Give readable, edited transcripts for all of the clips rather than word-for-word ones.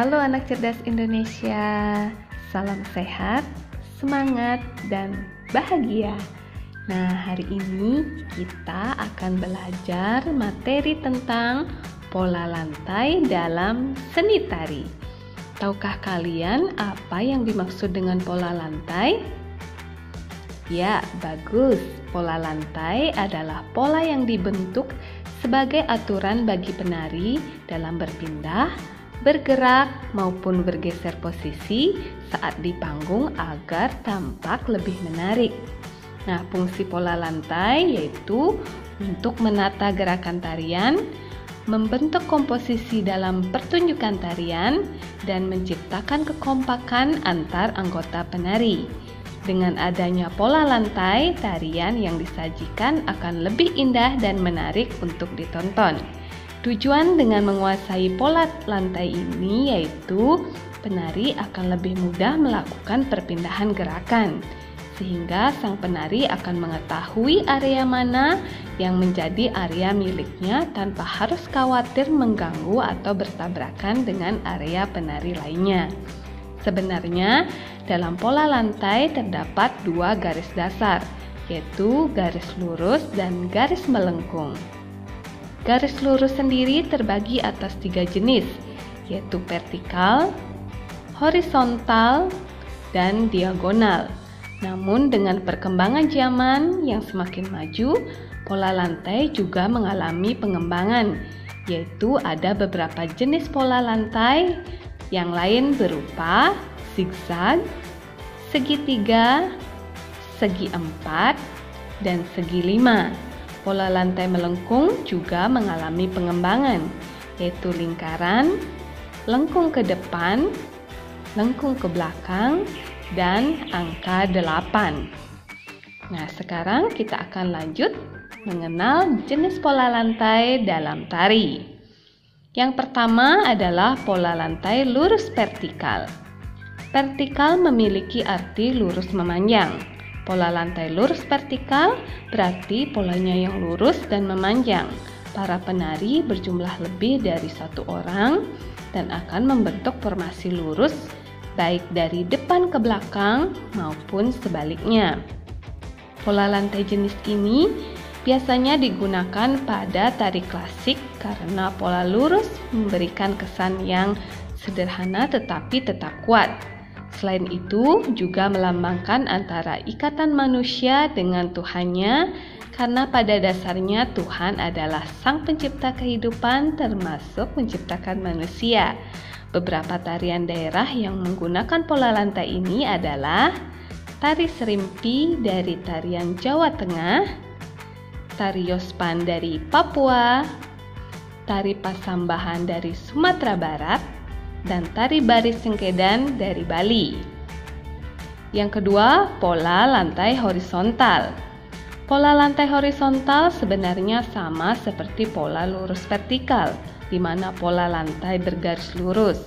Halo anak cerdas Indonesia, salam sehat, semangat, dan bahagia. Nah, hari ini kita akan belajar materi tentang pola lantai dalam seni tari. Tahukah kalian apa yang dimaksud dengan pola lantai? Ya, bagus. Pola lantai adalah pola yang dibentuk sebagai aturan bagi penari dalam berpindah, bergerak maupun bergeser posisi saat di panggung agar tampak lebih menarik. Nah, fungsi pola lantai yaitu untuk menata gerakan tarian, membentuk komposisi dalam pertunjukan tarian, dan menciptakan kekompakan antar anggota penari. Dengan adanya pola lantai, tarian yang disajikan akan lebih indah dan menarik untuk ditonton. Tujuan dengan menguasai pola lantai ini yaitu penari akan lebih mudah melakukan perpindahan gerakan, sehingga sang penari akan mengetahui area mana yang menjadi area miliknya tanpa harus khawatir mengganggu atau bertabrakan dengan area penari lainnya. Sebenarnya, dalam pola lantai terdapat dua garis dasar, yaitu garis lurus dan garis melengkung. Garis lurus sendiri terbagi atas 3 jenis, yaitu vertikal, horizontal, dan diagonal. Namun dengan perkembangan zaman yang semakin maju, pola lantai juga mengalami pengembangan, yaitu ada beberapa jenis pola lantai yang lain berupa zigzag, segitiga, segi 4, dan segi 5. Pola lantai melengkung juga mengalami pengembangan, yaitu lingkaran, lengkung ke depan, lengkung ke belakang, dan angka 8. Nah, sekarang kita akan lanjut mengenal jenis pola lantai dalam tari. Yang pertama adalah pola lantai lurus vertikal. Vertikal memiliki arti lurus memanjang. Pola lantai lurus vertikal berarti polanya yang lurus dan memanjang. Para penari berjumlah lebih dari 1 orang dan akan membentuk formasi lurus baik dari depan ke belakang maupun sebaliknya. Pola lantai jenis ini biasanya digunakan pada tari klasik karena pola lurus memberikan kesan yang sederhana tetapi tetap kuat. Selain itu, juga melambangkan antara ikatan manusia dengan Tuhannya, karena pada dasarnya Tuhan adalah Sang Pencipta kehidupan, termasuk menciptakan manusia. Beberapa tarian daerah yang menggunakan pola lantai ini adalah tari serimpi dari tarian Jawa Tengah, tari Yospan dari Papua, tari Pasambahan dari Sumatera Barat, dan tari baris sengkedan dari Bali. Yang kedua, pola lantai horizontal. Pola lantai horizontal sebenarnya sama seperti pola lurus vertikal, di mana pola lantai bergaris lurus.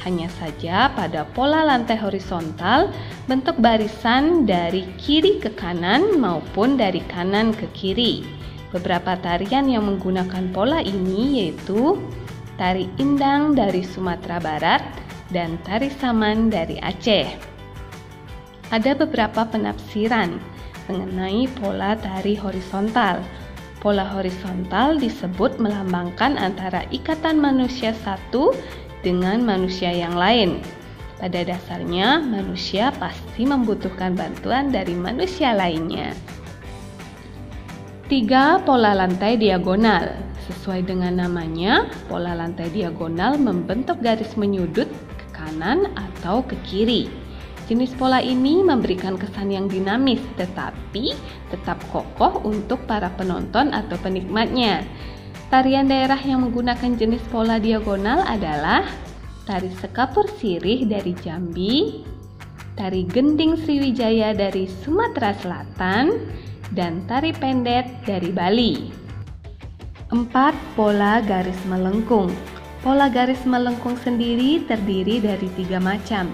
Hanya saja pada pola lantai horizontal, bentuk barisan dari kiri ke kanan maupun dari kanan ke kiri. Beberapa tarian yang menggunakan pola ini yaitu tari Indang dari Sumatera Barat, dan tari Saman dari Aceh. Ada beberapa penafsiran mengenai pola tari horizontal. Pola horizontal disebut melambangkan antara ikatan manusia satu dengan manusia yang lain. Pada dasarnya, manusia pasti membutuhkan bantuan dari manusia lainnya. 3. Pola lantai diagonal. Sesuai dengan namanya, pola lantai diagonal membentuk garis menyudut ke kanan atau ke kiri. Jenis pola ini memberikan kesan yang dinamis tetapi tetap kokoh untuk para penonton atau penikmatnya. Tarian daerah yang menggunakan jenis pola diagonal adalah tari Sekapur Sirih dari Jambi, tari Gending Sriwijaya dari Sumatera Selatan, dan tari Pendet dari Bali. 4. Pola garis melengkung. Pola garis melengkung sendiri terdiri dari 3 macam,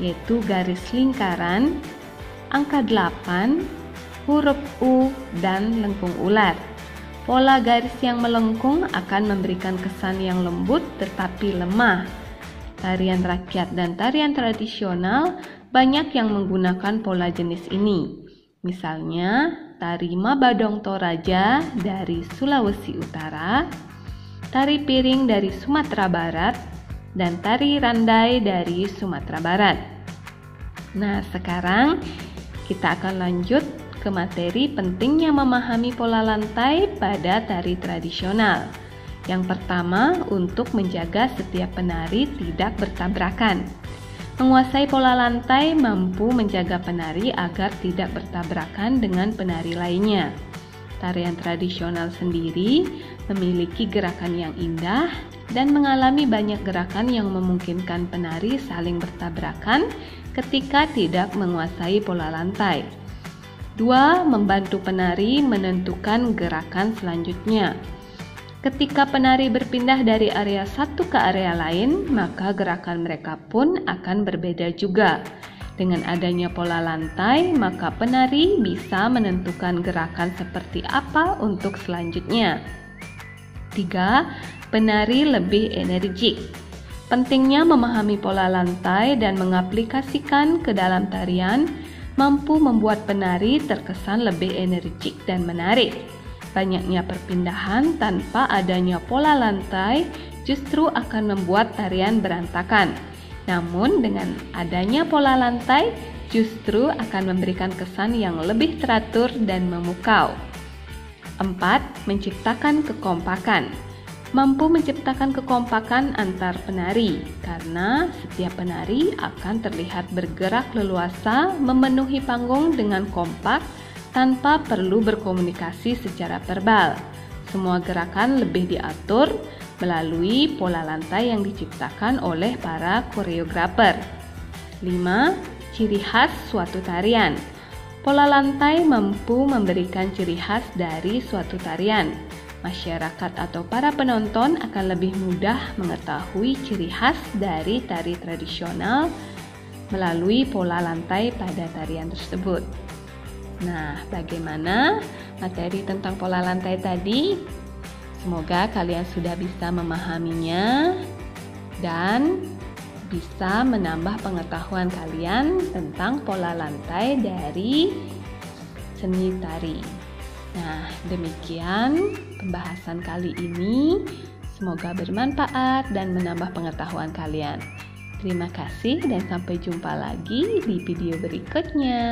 yaitu garis lingkaran, angka 8, huruf U, dan lengkung ular. Pola garis yang melengkung akan memberikan kesan yang lembut tetapi lemah. Tarian rakyat dan tarian tradisional banyak yang menggunakan pola jenis ini. Misalnya, tari Mabadong Toraja dari Sulawesi Utara, tari piring dari Sumatera Barat, dan tari randai dari Sumatera Barat. Nah, sekarang kita akan lanjut ke materi pentingnya memahami pola lantai pada tari tradisional. Yang pertama, untuk menjaga setiap penari tidak bertabrakan. Menguasai pola lantai mampu menjaga penari agar tidak bertabrakan dengan penari lainnya. Tarian tradisional sendiri memiliki gerakan yang indah dan mengalami banyak gerakan yang memungkinkan penari saling bertabrakan ketika tidak menguasai pola lantai. 2. Membantu penari menentukan gerakan selanjutnya. Ketika penari berpindah dari area satu ke area lain, maka gerakan mereka pun akan berbeda juga. Dengan adanya pola lantai, maka penari bisa menentukan gerakan seperti apa untuk selanjutnya. 3. Penari lebih energik. Pentingnya memahami pola lantai dan mengaplikasikan ke dalam tarian mampu membuat penari terkesan lebih energik dan menarik. Banyaknya perpindahan tanpa adanya pola lantai justru akan membuat tarian berantakan. Namun dengan adanya pola lantai justru akan memberikan kesan yang lebih teratur dan memukau. 4. Menciptakan kekompakan. Mampu menciptakan kekompakan antar penari karena setiap penari akan terlihat bergerak leluasa memenuhi panggung dengan kompak tanpa perlu berkomunikasi secara verbal. Semua gerakan lebih diatur melalui pola lantai yang diciptakan oleh para koreografer. 5. Ciri khas suatu tarian. Pola lantai mampu memberikan ciri khas dari suatu tarian. Masyarakat atau para penonton akan lebih mudah mengetahui ciri khas dari tari tradisional melalui pola lantai pada tarian tersebut. Nah, bagaimana materi tentang pola lantai tadi? Semoga kalian sudah bisa memahaminya dan bisa menambah pengetahuan kalian tentang pola lantai dari seni tari. Nah, demikian pembahasan kali ini. Semoga bermanfaat dan menambah pengetahuan kalian. Terima kasih dan sampai jumpa lagi di video berikutnya.